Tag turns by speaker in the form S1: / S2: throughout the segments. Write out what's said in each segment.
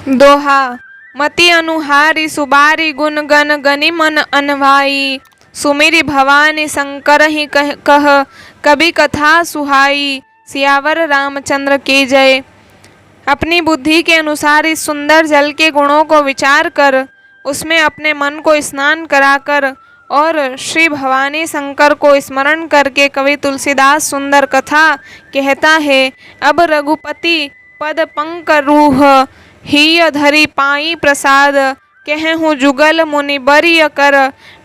S1: दोहा। मति अनुहारी सुबारी गुण गण गनि मन अनवाई। सुमिरि भवानी शंकर ही कह कभी कथा सुहाई। सियावर रामचंद्र की जय। अपनी बुद्धि के अनुसार इस सुंदर जल के गुणों को विचार कर उसमें अपने मन को स्नान कराकर और श्री भवानी शंकर को स्मरण करके कवि तुलसीदास सुंदर कथा कहता है। अब रघुपति पद पंकरूह हिय धरि पाई प्रसाद। कहूँ जुगल मुनि बरिय कर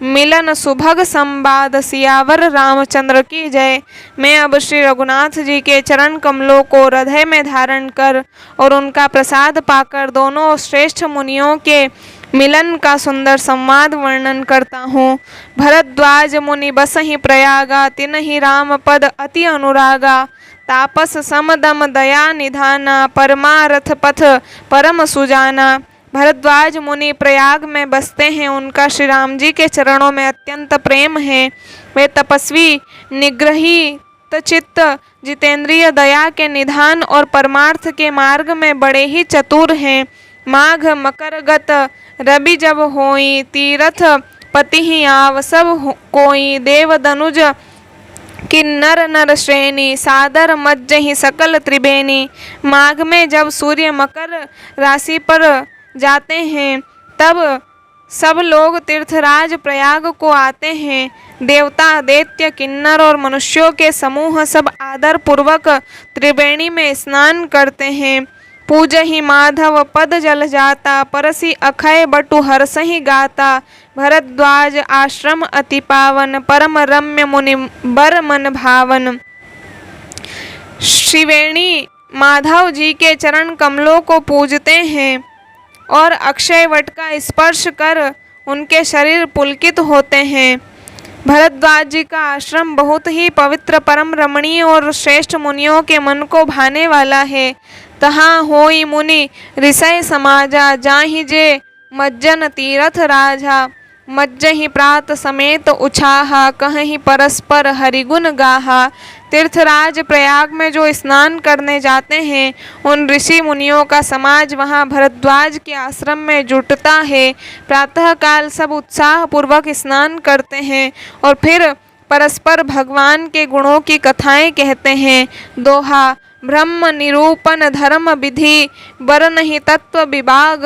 S1: मिलन सुभग संवाद। सियावर रामचंद्र की जय। मैं अब श्री रघुनाथ जी के चरण कमलों को हृदय में धारण कर और उनका प्रसाद पाकर दोनों श्रेष्ठ मुनियों के मिलन का सुंदर संवाद वर्णन करता हूँ। भरद्वाज मुनि बसहि प्रयागा तिनहि राम पद अति अनुरागा। तापस समदम दया निधाना परमारथ पथ परम सुजाना। भरद्वाज मुनि प्रयाग में बसते हैं, उनका श्री राम जी के चरणों में अत्यंत प्रेम है। वे तपस्वी निग्रही चित्त जितेंद्रिय दया के निधान और परमार्थ के मार्ग में बड़े ही चतुर हैं। माघ मकर गत रवि जब होई तीरथ पति ही आव सब कोई। देव दनुज किन्नर नर श्रेणी सादर मज्जहि सकल त्रिवेणी। माघ में जब सूर्य मकर राशि पर जाते हैं तब सब लोग तीर्थराज प्रयाग को आते हैं। देवता दैत्य किन्नर और मनुष्यों के समूह सब आदर पूर्वक त्रिवेणी में स्नान करते हैं। पूजहि माधव पद जल जाता परसी अखय बटु हरसहि गाता। भरद्वाज आश्रम अति पावन परम रम्य मुनि बर मन भावन। त्रिवेणी माधव जी के चरण कमलों को पूजते हैं और अक्षय वट का स्पर्श कर उनके शरीर पुलकित होते हैं। भरद्वाज जी का आश्रम बहुत ही पवित्र परम रमणीय और श्रेष्ठ मुनियों के मन को भाने वाला है। तहाँ होई मुनि ऋषय समाजा जाहि जे मज्जन तीरथ राजा। मज्जहि प्रात समेत उछाहा कहीं परस्पर हरिगुण गाहा। तीर्थराज प्रयाग में जो स्नान करने जाते हैं उन ऋषि मुनियों का समाज वहाँ भरद्वाज के आश्रम में जुटता है। प्रातःकाल सब उत्साह पूर्वक स्नान करते हैं और फिर परस्पर भगवान के गुणों की कथाएं कहते हैं। दोहा। ब्रह्म निरूपण धर्म विधि बरनहि तत्व विभाग।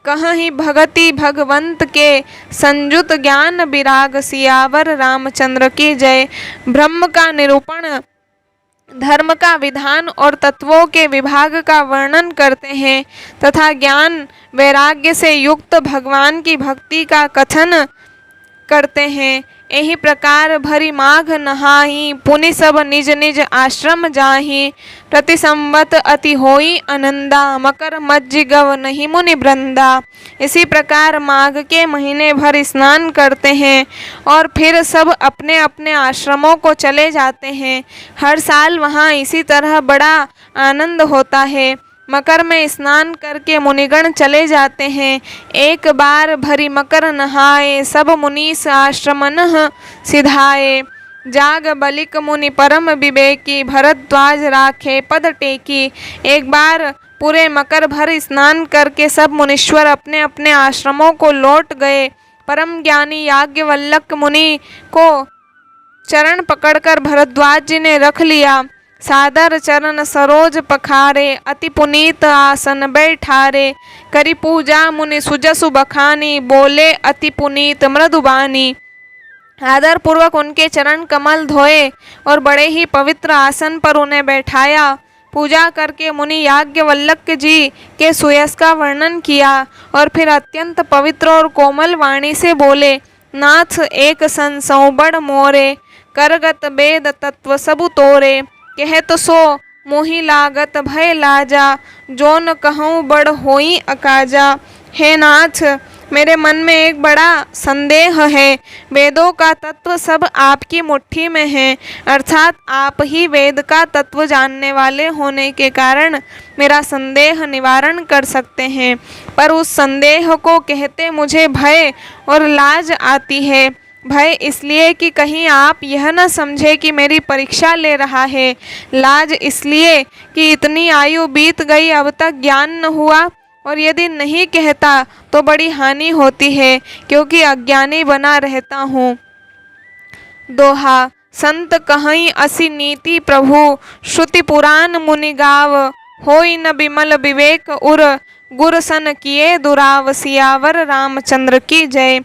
S1: कहीं भगति भगवंत के संजुत ज्ञान विराग। सियावर रामचंद्र की जय। ब्रह्म का निरूपण धर्म का विधान और तत्वों के विभाग का वर्णन करते हैं तथा ज्ञान वैराग्य से युक्त भगवान की भक्ति का कथन करते हैं। यही प्रकार भरी माघ नहाही पुनि सब निज निज आश्रम जाही। प्रति संवत अति होई आनंदा मकर मज्जि गव नहीं मुनि वृंदा। इसी प्रकार माघ के महीने भर स्नान करते हैं और फिर सब अपने अपने आश्रमों को चले जाते हैं। हर साल वहाँ इसी तरह बड़ा आनंद होता है। मकर में स्नान करके मुनिगण चले जाते हैं। एक बार भरी मकर नहाए सब मुनीस आश्रमन सिधाए। जाग बलिक मुनि परम विवेकी भरद्वाज राखे पद टेकी। एक बार पूरे मकर भर स्नान करके सब मुनीश्वर अपने अपने आश्रमों को लौट गए। परम ज्ञानी याज्ञवल्क्य मुनि को चरण पकड़कर भरद्वाज जी ने रख लिया। सादर चरण सरोज पखारे अति पुनीत आसन बैठारे। करी पूजा मुनि सुजसु बखानी बोले अति पुनीत मृदुबानी। आदर पूर्वक उनके चरण कमल धोए और बड़े ही पवित्र आसन पर उन्हें बैठाया। पूजा करके मुनि याज्ञवल्क्य जी के सुयश का वर्णन किया और फिर अत्यंत पवित्र और कोमल वाणी से बोले। नाथ एक संसौ बड़ मोरे करगत वेद तत्व सबु तोरे। कहत सो मोहि लागत भय लाजा जोन कहूँ बड़ होई अकाजा। हे नाथ मेरे मन में एक बड़ा संदेह है। वेदों का तत्व सब आपकी मुट्ठी में है अर्थात आप ही वेद का तत्व जानने वाले होने के कारण मेरा संदेह निवारण कर सकते हैं। पर उस संदेह को कहते मुझे भय और लाज आती है। भय इसलिए कि कहीं आप यह न समझे कि मेरी परीक्षा ले रहा है। लाज इसलिए कि इतनी आयु बीत गई अब तक ज्ञान न हुआ। और यदि नहीं कहता तो बड़ी हानि होती है, क्योंकि अज्ञानी बना रहता हूँ। दोहा। संत कहई असी नीति प्रभु, श्रुति पुराण मुनि गाव, होई न बिमल विवेक उर, गुर सन किए दुराव। सियावर रामचंद्र की जय।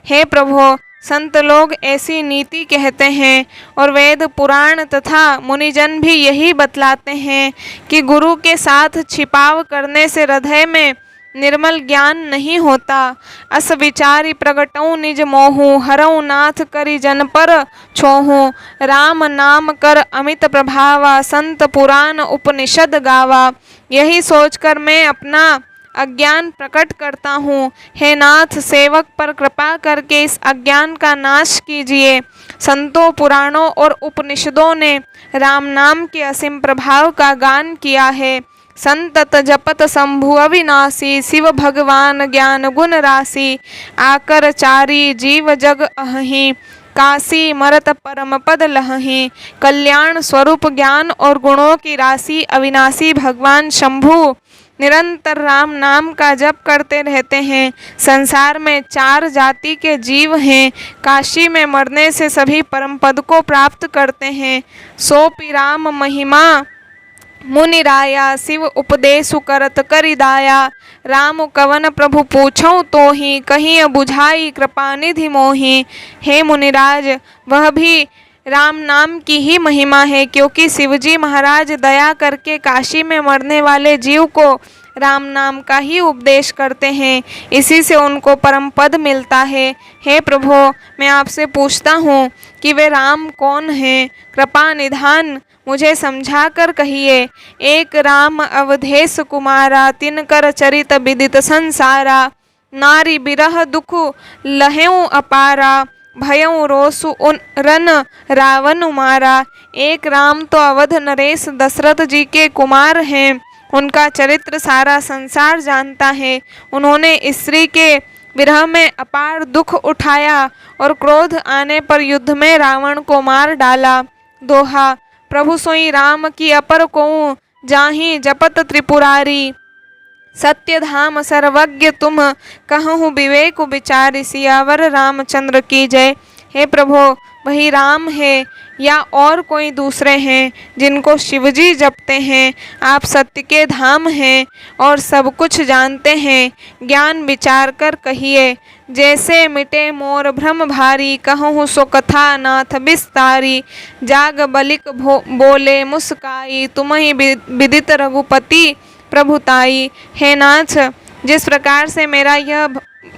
S1: हे प्रभु, संत लोग ऐसी नीति कहते हैं और वेद पुराण तथा मुनिजन भी यही बतलाते हैं कि गुरु के साथ छिपाव करने से हृदय में निर्मल ज्ञान नहीं होता। अस विचारी प्रगटऊ निज मोहू, हरऊ नाथ करि जन पर छोहू। राम नाम कर अमित प्रभावा, संत पुराण उपनिषद गावा। यही सोचकर मैं अपना अज्ञान प्रकट करता हूँ। हे नाथ, सेवक पर कृपा करके इस अज्ञान का नाश कीजिए। संतों, पुराणों और उपनिषदों ने राम नाम के असीम प्रभाव का गान किया है। संतत जपत शंभु अविनाशी, शिव भगवान ज्ञान गुण राशि। आकर चारी जीव जग अहि, काशी मरत परम पद लहहि। कल्याण स्वरूप ज्ञान और गुणों की राशि अविनाशी भगवान शंभु निरंतर राम नाम का जप करते रहते हैं। संसार में 4 जाति के जीव हैं। काशी में मरने से सभी परम पद को प्राप्त करते हैं। सोपि राम महिमा मुनि राया, शिव उपदेशु करत करिदाया। राम कवन प्रभु पूछऊँ तो ही, कहीं बुझाई कृपा निधि मोहि। हे मुनिराज, वह भी राम नाम की ही महिमा है, क्योंकि शिवजी महाराज दया करके काशी में मरने वाले जीव को राम नाम का ही उपदेश करते हैं। इसी से उनको परम पद मिलता है। हे प्रभु, मैं आपसे पूछता हूँ कि वे राम कौन हैं? कृपा निधान मुझे समझा कर कहिए। एक राम अवधेश कुमारा, तिनकर चरित विदित संसारा। नारी बिरह दुख लहेऊ अपारा, भयऊ रोसु उन रन रावण मारा। एक राम तो अवध नरेश दशरथ जी के कुमार हैं। उनका चरित्र सारा संसार जानता है। उन्होंने स्त्री के विरह में अपार दुख उठाया और क्रोध आने पर युद्ध में रावण को मार डाला। दोहा। प्रभु सोई राम की अपर कोऊ, जाहि जपत त्रिपुरारी। सत्य धाम सर्वज्ञ तुम, कहूँ विवेक विचारी। सियावर रामचंद्र की जय। हे प्रभु, वही राम है या और कोई दूसरे हैं जिनको शिवजी जपते हैं? आप सत्य के धाम हैं और सब कुछ जानते हैं। ज्ञान विचार कर कहिए। जैसे मिटे मोर भ्रम भारी, कहूँ सो कथा नाथ विस्तारी। जाग बलिक बोले मुस्काई, तुम्हि विदित रघुपति प्रभुताई। हे नाथ, जिस प्रकार से मेरा यह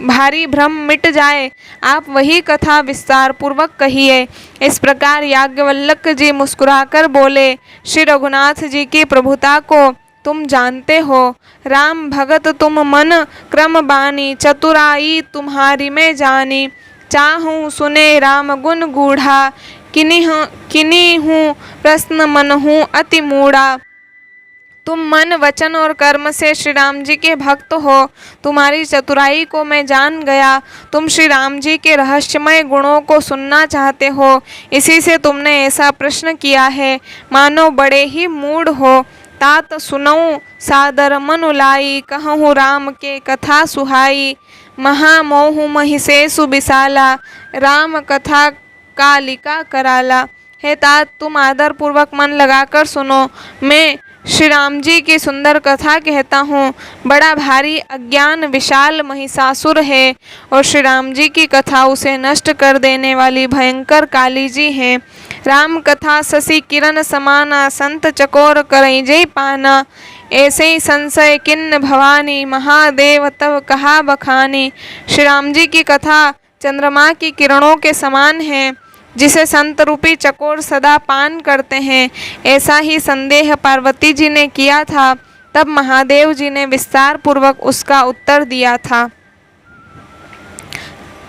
S1: भारी भ्रम मिट जाए, आप वही कथा विस्तार पूर्वक कहिए। इस प्रकार याज्ञवल्क्य जी मुस्कुराकर बोले, श्री रघुनाथ जी की प्रभुता को तुम जानते हो। राम भगत तुम मन क्रम बानी, चतुराई तुम्हारी में जानी। चाहूँ सुने राम गुण गूढ़ा, किन्हीं हूँ प्रश्न मन हूँ अति मूढ़ा। तुम मन वचन और कर्म से श्री राम जी के भक्त हो। तुम्हारी चतुराई को मैं जान गया। तुम श्री राम जी के रहस्यमय गुणों को सुनना चाहते हो, इसी से तुमने ऐसा प्रश्न किया है। मानो बड़े ही मूढ़ हो। तात सुनऊँ सादर मनु लाई, कहूँ राम के कथा सुहाई। महामोहु महिषेषु विशाला, राम कथा कालिका कराला। हे तात, तुम आदर पूर्वक मन लगाकर सुनो। मैं श्री राम जी की सुंदर कथा कहता हूँ। बड़ा भारी अज्ञान विशाल महिषासुर है और श्री राम जी की कथा उसे नष्ट कर देने वाली भयंकर काली जी हैं। राम कथा शशि किरण समाना, संत चकोर करई जय पाना। ऐसे ही संशय किन्न भवानी, महादेव तब कहा बखानी। श्री राम जी की कथा चंद्रमा की किरणों के समान है, जिसे संत रूपी चकोर सदा पान करते हैं। ऐसा ही संदेह पार्वती जी ने किया था। तब महादेव जी ने विस्तार पूर्वक उसका उत्तर दिया था।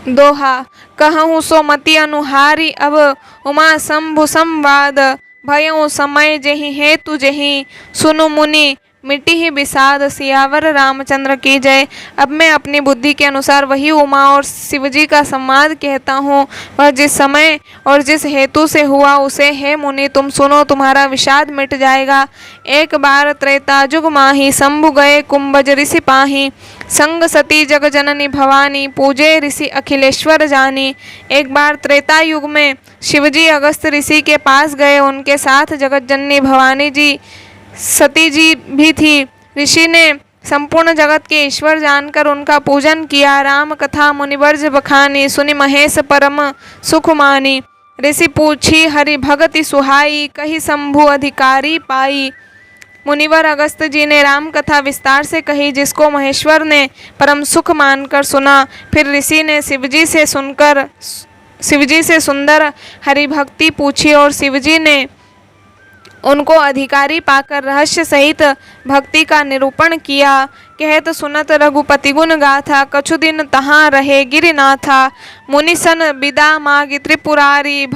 S1: दोहा। कहूँ सो मति अनुहारी, अब उमा शंभु संवाद। भयऊ समय जहि हेतु जहि, सुनु मुनि मिट्टी ही विषाद, सियावर रामचंद्र की जय। अब मैं अपनी बुद्धि के अनुसार वही उमा और शिवजी का संवाद कहता हूँ। वह जिस समय और जिस हेतु से हुआ उसे हे मुनि तुम सुनो, तुम्हारा विषाद मिट जाएगा। एक बार त्रेतायुग माही, शंभु गए कुंभज ऋषि पाही। संग सती जग जननी भवानी, पूजे ऋषि अखिलेश्वर जानी। एक बार त्रेता युग में शिवजी अगस्त ऋषि के पास गए। उनके साथ जगत जननी भवानी जी, सती जी भी थी। ऋषि ने संपूर्ण जगत के ईश्वर जानकर उनका पूजन किया। राम कथा मुनिवर्ज बखानी, सुनि महेश परम सुख मानी। ऋषि पूछी हरि भगति सुहाई, कही शंभु अधिकारी पाई। मुनिवर अगस्त जी ने राम कथा विस्तार से कही, जिसको महेश्वर ने परम सुख मानकर सुना। फिर ऋषि ने शिवजी से सुंदर हरि भक्ति पूछी और शिवजी ने उनको अधिकारी पाकर रहस्य सहित भक्ति का निरूपण किया। कहत सुनत रघुपति गुण गाथा, कछु दिन तहाँ रहे गिरिनाथा। मुनि सन विदा मागी त्रिपुरारी,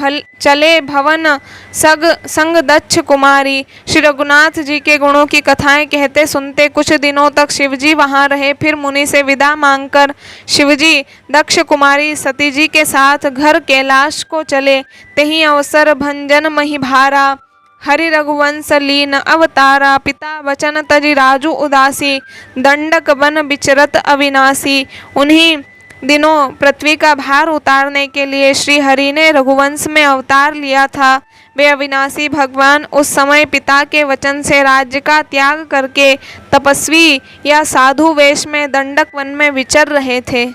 S1: चले भवन संग दक्ष कुमारी। श्री रघुनाथ जी के गुणों की कथाएं कहते सुनते कुछ दिनों तक शिवजी वहाँ रहे। फिर मुनि से विदा मांगकर शिवजी दक्ष कुमारी सती जी के साथ घर कैलाश को चले। तहीं अवसर भंजन मही भारा, हरि रघुवंश लीन अवतारा। पिता वचन तजि राजू उदासी, दंडक वन विचरत अविनाशी। उन्हीं दिनों पृथ्वी का भार उतारने के लिए श्री हरि ने रघुवंश में अवतार लिया था। वे अविनाशी भगवान उस समय पिता के वचन से राज्य का त्याग करके तपस्वी या साधु वेश में दंडक वन में विचर रहे थे।